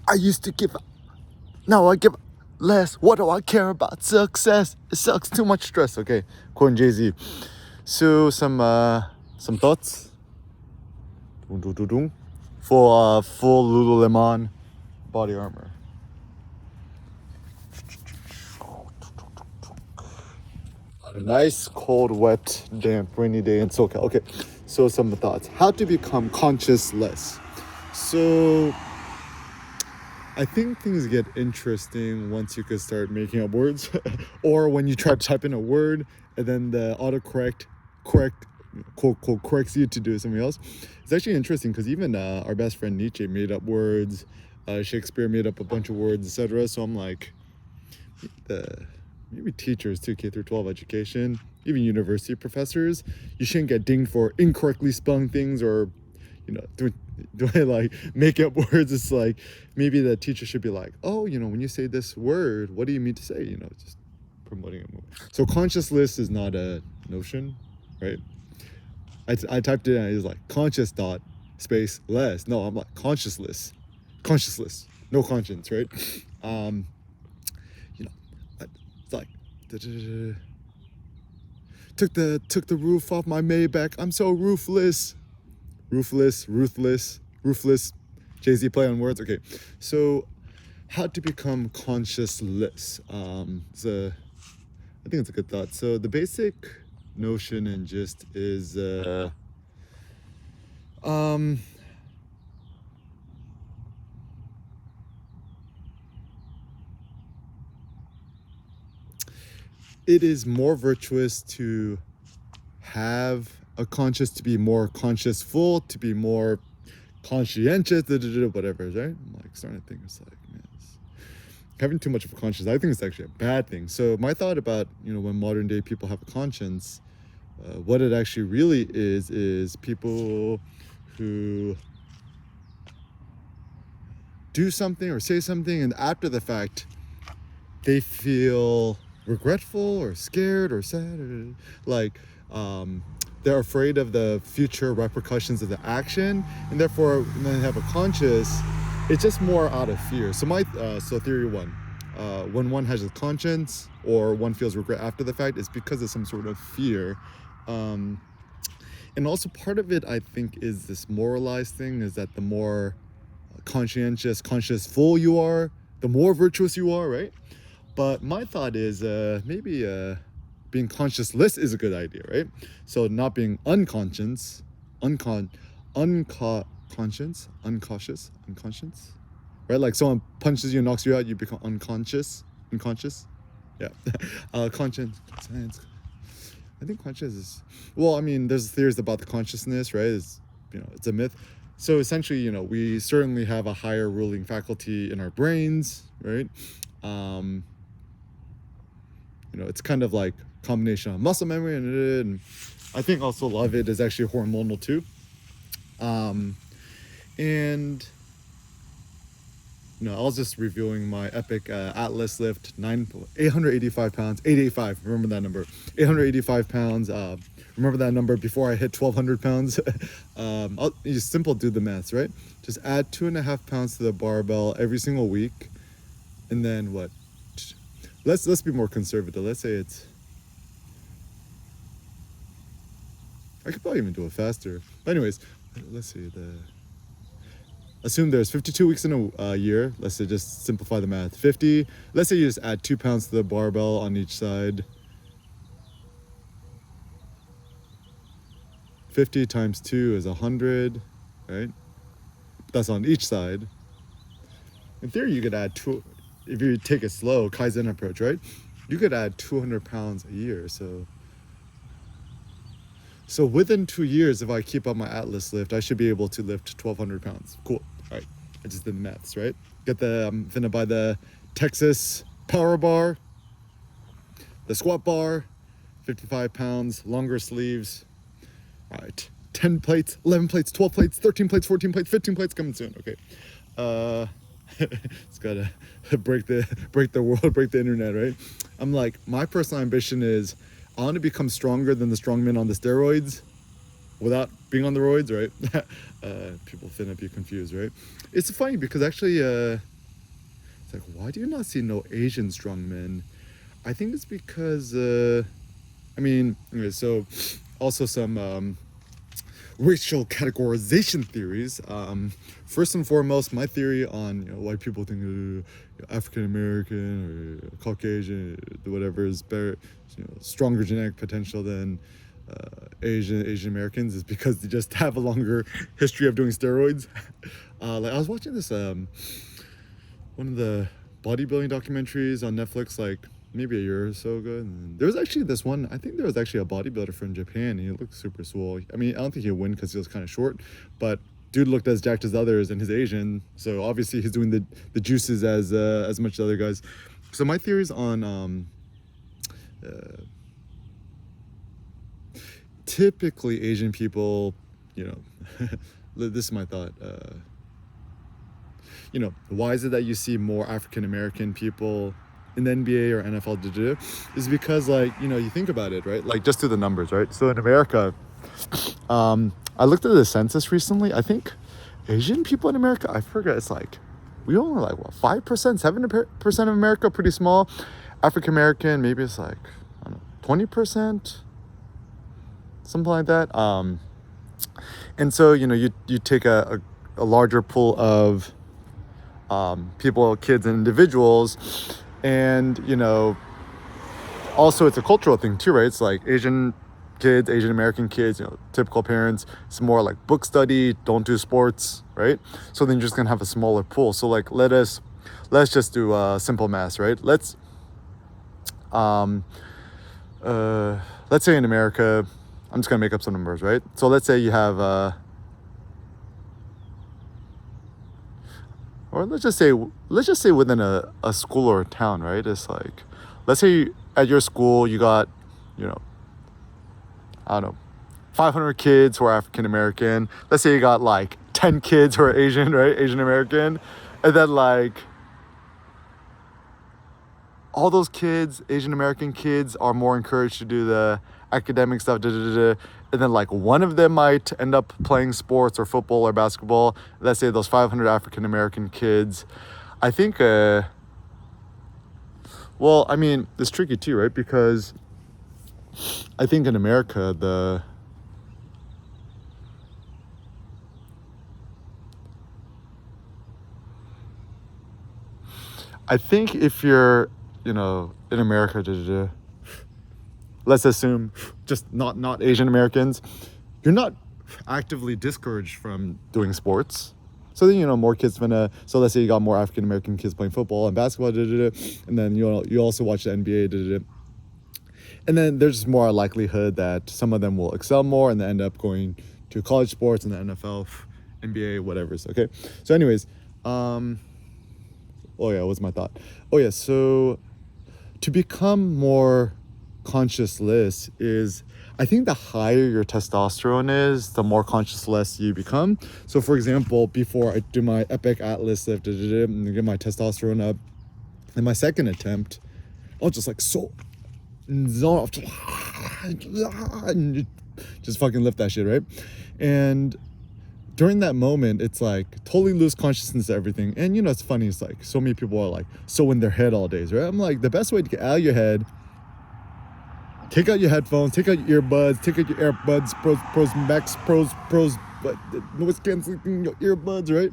I used to give up. Now I give less. What do I care about success? It sucks. Too much stress. Okay, quoting Jay-Z. So some thoughts for full Lululemon body armor. A nice, cold, wet, damp, rainy day in SoCal. Okay, so some thoughts. How to become consciousless. So I think things get interesting once you can start making up words, or when you try to type in a word and then the autocorrect corrects you to do something else. It's actually interesting because even our best friend Nietzsche made up words, Shakespeare made up a bunch of words, etc. So I'm like, maybe teachers too, K through 12 education, even university professors, you shouldn't get dinged for incorrectly spelling things or, do I like make up words? It's like maybe the teacher should be like, oh, when you say this word, what do you mean to say? Just promoting it more. So consciousless is not a notion, right? I typed it in and it was like conscious dot space less. No, I'm like consciousless, no conscience, right? It's like took the roof off my Maybach. I'm so ruthless. Ruthless. Jay-Z play on words. Okay, so how to become consciousless. I think it's a good thought. So the basic notion and gist is it is more virtuous to have a conscious, to be more consciousful, to be more conscientious, whatever, right? I'm like starting to think it's like, man, having too much of a conscience, I think it's actually a bad thing. So my thought about, when modern day people have a conscience, what it actually really is people who do something or say something and after the fact they feel regretful or scared or sad or like they're afraid of the future repercussions of the action, and therefore when they have a conscience, it's just more out of fear. So so theory one, when one has a conscience or one feels regret after the fact, it's because of some sort of fear. And also part of it, I think, is this moralized thing, is that the more consciousful you are, the more virtuous you are, right? But my thought is maybe being consciousless is a good idea, right? So not being unconscious, right? Like someone punches you and knocks you out, you become unconscious. Yeah. Conscience. I think conscious is, well, I mean, there's theories about the consciousness, right? It's a myth. So essentially, we certainly have a higher ruling faculty in our brains, right? It's kind of like a combination of muscle memory and I think also a lot of it is actually hormonal too. And I was just reviewing my epic Atlas lift, 885 pounds, 885, remember that number, 885 pounds, remember that number before I hit 1,200 pounds. I'll just simple do the maths, right? Just add 2.5 pounds to the barbell every single week, and then what? Let's be more conservative. Let's say I could probably even do it faster. But anyways, let's see assume there's 52 weeks in a year. Let's say, just simplify the math. 50. Let's say you just add 2 pounds to the barbell on each side. 50 times 2 is 100, right? That's on each side. In theory, you could add two. If you take a slow Kaizen approach, right? You could add 200 pounds a year. So within 2 years, if I keep up my Atlas lift, I should be able to lift 1,200 pounds. Cool. All right. I just did the maths, right? I'm finna buy the Texas power bar, the squat bar, 55 pounds, longer sleeves. All right. 10 plates, 11 plates, 12 plates, 13 plates, 14 plates, 15 plates coming soon. Okay. It's gotta break the world, break the internet, right? I'm like, my personal ambition is I want to become stronger than the strongmen on the steroids without being on the roids, right? People finna be confused, right? It's funny because actually It's like, why do you not see no Asian strongmen? I think it's because, okay, so also some racial categorization theories. First and foremost, my theory on why people think African American or Caucasian, whatever, is better, stronger genetic potential than Asian Americans is because they just have a longer history of doing steroids. Like I was watching this one of the bodybuilding documentaries on Netflix like maybe a year or so ago. And there was actually this one, I think there was actually a bodybuilder from Japan. He looked super swole. I mean, I don't think he'd win because he was kind of short, but dude looked as jacked as others and he's Asian. So obviously he's doing the juices as much as other guys. So my theories on typically Asian people, this is my thought. Why is it that you see more African American people in the NBA or NFL is because you think about it, right? Like just do the numbers, right? So in America, I looked at the census recently. I think Asian people in America, I forget, it's like we only like what 5%, 7% of America, pretty small. African American, maybe it's like I don't know, 20%, something like that. And so you take a larger pool of people, kids, and individuals. And, also it's a cultural thing too, right? It's like Asian kids, Asian American kids, typical parents, it's more like book study, don't do sports, right? So then you're just going to have a smaller pool. So like, let's just do simple math, right? Let's say in America, I'm just going to make up some numbers, right? So let's say you have, or let's just say within a school or a town, right? It's like, let's say at your school you got, I don't know, 500 kids who are African American. Let's say you got like 10 kids who are Asian, right? Asian American. And then like all those kids, Asian American kids, are more encouraged to do the academic stuff, and then like one of them might end up playing sports or football or basketball. Let's say those 500 African American kids. I think, it's tricky too, right? Because I think in America, I think if you're, in America, let's assume just not Asian Americans, you're not actively discouraged from doing sports. So then, more kids so let's say you got more African American kids playing football and basketball, and then you also watch the NBA, and then there's just more likelihood that some of them will excel more and then end up going to college sports and the NFL, NBA, whatever. Okay. So anyways, what's my thought? So to become more consciousless is, I think the higher your testosterone is, the more consciousless you become. So for example, before I do my epic atlas lift and get my testosterone up, in my second attempt, I'll just like so zone off, just fucking lift that shit, right? And during that moment, it's like totally lose consciousness of everything. And it's funny, it's like so many people are like so in their head all days, right? I'm like, the best way to get out of your head, take out your headphones, take out your earbuds, take out your AirPods Pros Max Pros, but noise canceling your earbuds, right?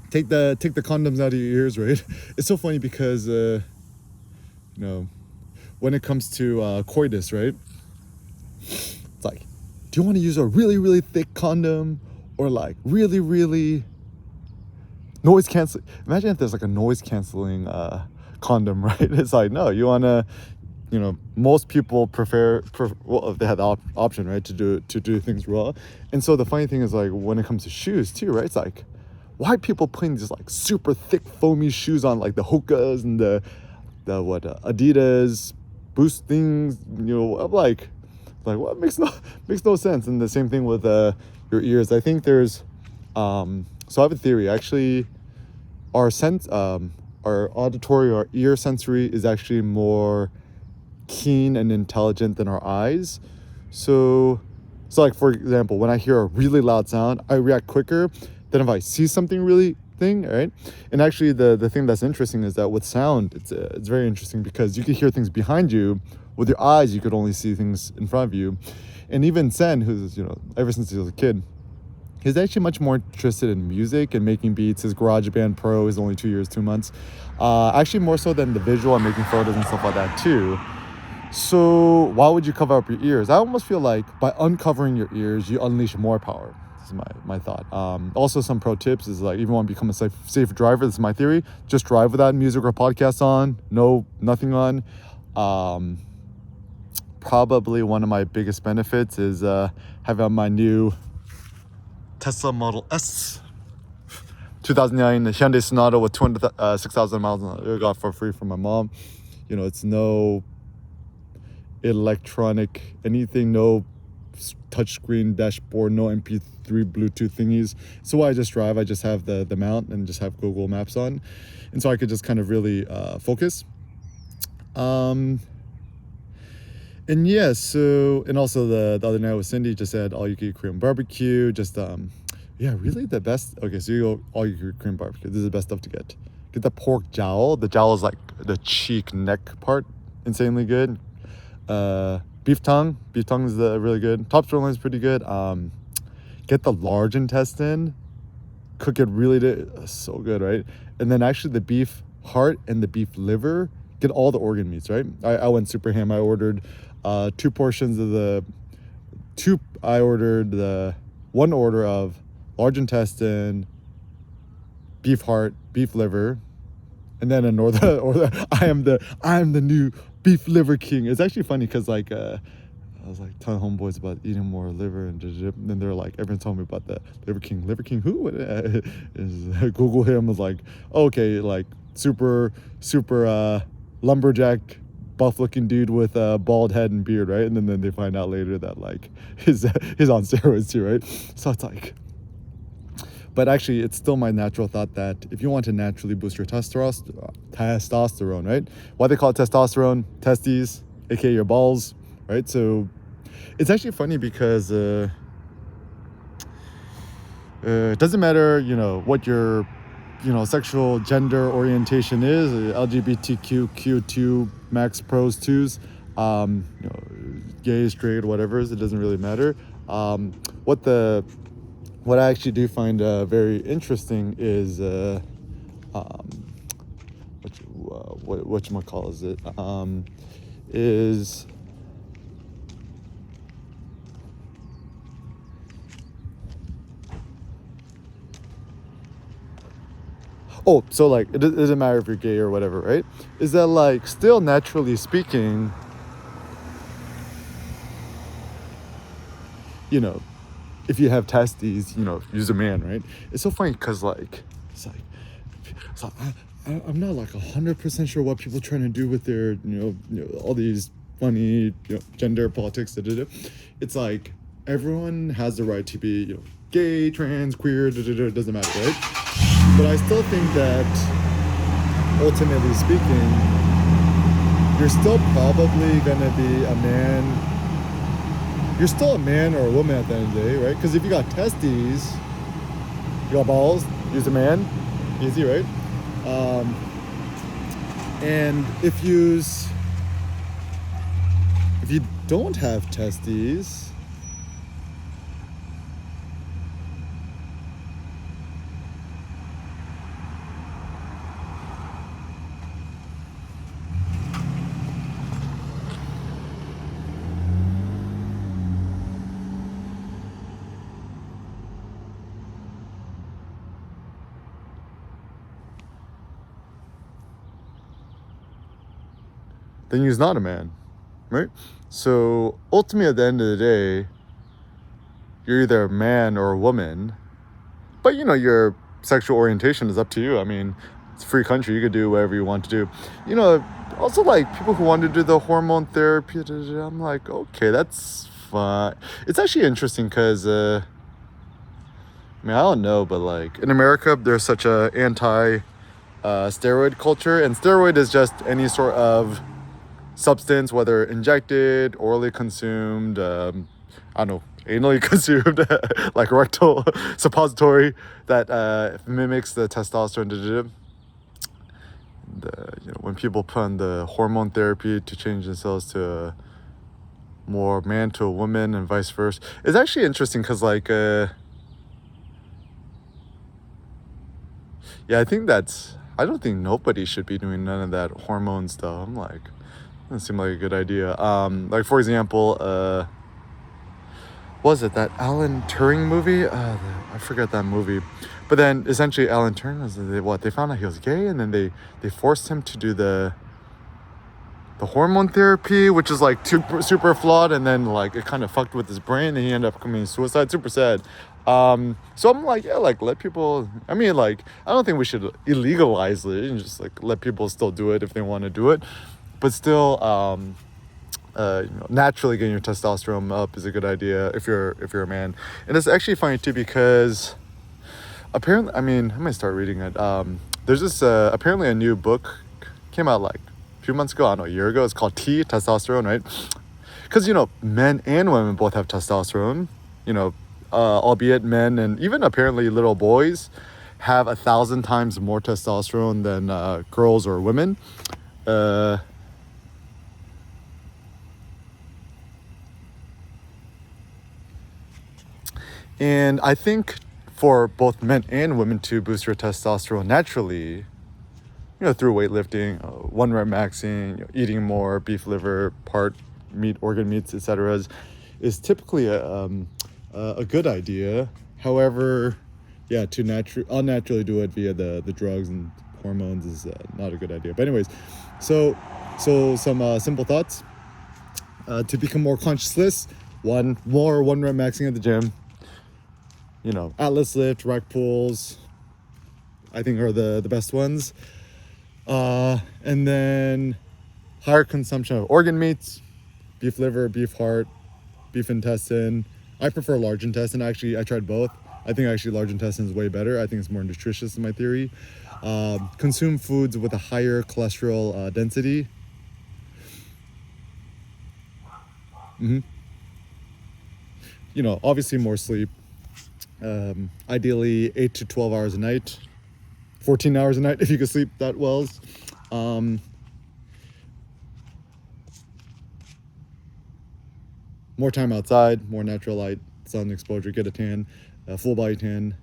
Take the condoms out of your ears, right? It's so funny because when it comes to coitus, right? It's like, do you want to use a really, really thick condom or like really, really noise canceling? Imagine if there's like a noise canceling condom, right? It's like, no, you want to, most people prefer well, if they had the option, right, to do things raw. And so the funny thing is, like, when it comes to shoes too, right? It's like, why are people putting these like super thick foamy shoes on, like the Hokas and the Adidas Boost things? I'm like what makes no sense. And the same thing with your ears. I think there's so I have a theory. Actually, our auditory or ear sensory is actually more keen and intelligent than our eyes. So like, for example, when I hear a really loud sound, I react quicker than if I see something really thing, right? And actually, the thing that's interesting is that with sound, it's very interesting because you can hear things behind you. With your eyes, you could only see things in front of you. And even Sen, who's, ever since he was a kid, he's actually much more interested in music and making beats. His GarageBand Pro is only 2 years, 2 months. Actually, more so than the visual and making photos and stuff like that too. So why would you cover up your ears? I almost feel like by uncovering your ears, you unleash more power. This is my thought. Also, some pro tips is like, if you want to become a safe driver, this is my theory. Just drive without music or podcasts on. No, nothing on. Probably one of my biggest benefits is having my new Tesla Model S 2009 Hyundai Sonata with 6,000 miles on it. I got for free from my mom. It's no electronic anything, no touchscreen dashboard, no MP3 Bluetooth thingies. So I just drive. I just have the mount and just have Google Maps on, and so I could just kind of really focus. And yeah, so, and also the other night with Cindy, just said all you can eat Korean barbecue. Just yeah, really the best. Okay, so you go all you can eat Korean barbecue. This is the best stuff to get. Get the pork jowl. The jowl is like the cheek neck part, insanely good. Beef tongue is really good. Top sirloin is pretty good. Get the large intestine, cook it really so good, right? And then actually the beef heart and the beef liver, get all the organ meats, right? I went super ham. I ordered 2 portions of I ordered the 1 order of large intestine, beef heart, beef liver, and then I am the new beef liver king. It's actually funny because I was like telling homeboys about eating more liver, and then they're like, everyone told me about the liver king who? Is Google him, was like, okay, like super lumberjack buff looking dude with a bald head and beard, right? And then they find out later that like he's on steroids too, right? So it's like, but actually it's still my natural thought that if you want to naturally boost your testosterone, right? Why they call it testosterone? Testes, aka your balls, right? So it's actually funny because it doesn't matter, what your sexual gender orientation is, LGBTQ, Q2, max pros, twos, gay, straight, whatever, it doesn't really matter. What I actually do find very interesting is whatchamacallit is so like it doesn't matter if you're gay or whatever, right? Is that like still naturally speaking, if you have testes, use a man, right? It's so funny because it's I'm not like 100% sure what people are trying to do with their all these funny gender politics. It's like everyone has the right to be gay, trans, queer, it doesn't matter, right? But I still think that ultimately speaking, you're still probably gonna be a man. You're still a man or a woman at the end of the day, right? Because if you got testes, you got balls, use a man, easy, right? And if you don't have testes, then you're not a man, right? So ultimately at the end of the day, you're either a man or a woman, but your sexual orientation is up to you. I mean, it's a free country, you could do whatever you want to do. Also like people who want to do the hormone therapy, I'm like, okay, that's fine. It's actually interesting because I don't know, but like in America there's such a anti steroid culture, and steroid is just any sort of substance, whether injected, orally consumed, I don't know, anally consumed, like rectal suppository that mimics the testosterone in the gym. When people put on the hormone therapy to change themselves to a more man to a woman and vice versa, it's actually interesting because I think I don't think nobody should be doing none of that hormone stuff. I'm like, doesn't seem like a good idea. Like for example, was it that Alan Turing movie? I forget that movie. But then essentially Alan Turing they found out he was gay, and then they forced him to do the hormone therapy, which is like super flawed, and then like it kind of fucked with his brain, and he ended up committing suicide. Super sad. So I'm like, yeah, like let people. I mean, like I don't think we should illegalize it and just like let people still do it if they want to do it, but still, naturally getting your testosterone up is a good idea if you're a man. And it's actually funny too because apparently, I mean, I might start reading it. There's this apparently a new book came out like a few months ago, I don't know, a year ago. It's called Testosterone, right? Because men and women both have testosterone. Albeit men and even apparently little boys have 1,000 times more testosterone than girls or women. And I think for both men and women to boost your testosterone naturally, through weightlifting, 1 rep maxing, eating more beef liver, organ meats, etc., is typically a good idea. However, to unnaturally do it via the drugs and hormones is not a good idea. But anyways, so some simple thoughts to become more consciousless. 1 rep maxing at the gym. Atlas lift, rack pulls, I think are the best ones. And then higher consumption of organ meats, beef liver, beef heart, beef intestine. I prefer large intestine. Actually, I tried both. I think actually large intestine is way better. I think it's more nutritious in my theory. Consume foods with a higher cholesterol density. Obviously more sleep. Ideally 8 to 12 hours a night, 14 hours a night if you can sleep that well. More time outside, more natural light, sun exposure, get a tan, full body tan.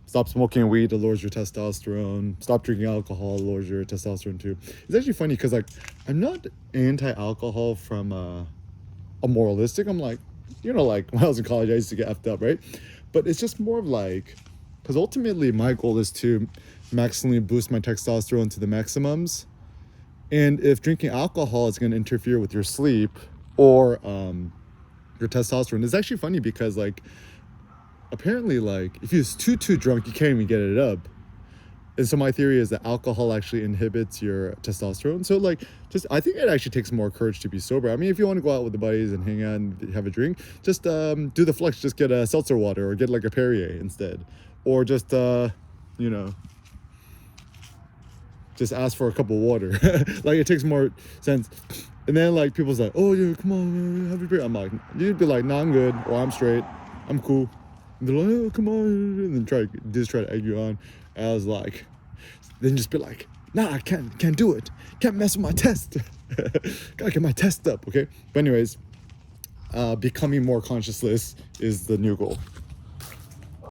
Stop smoking weed, it lowers your testosterone. Stop drinking alcohol, it lowers your testosterone too. It's actually funny because I'm not anti-alcohol from a moralistic. I'm like, like when I was in college, I used to get effed up, right? But it's just more of like, because ultimately my goal is to maximally boost my testosterone to the maximums. And if drinking alcohol is going to interfere with your sleep or your testosterone, it's actually funny because apparently if you're too drunk, you can't even get it up. And so my theory is that alcohol actually inhibits your testosterone. So I think it actually takes more courage to be sober. I mean, if you want to go out with the buddies and hang out and have a drink, just do the flex. Just get a seltzer water or get a Perrier instead. Or just, just ask for a cup of water. It takes more sense. And then people's like, oh yeah, come on, have a drink. I'm like, you'd be like, nah, I'm good, or I'm straight, I'm cool. And they're like, oh, come on, and then try to egg you on. And I was like, then just be like, nah, I can't do it. Can't mess with my test. Gotta get my test up, okay? But anyways, becoming more consciousless is the new goal.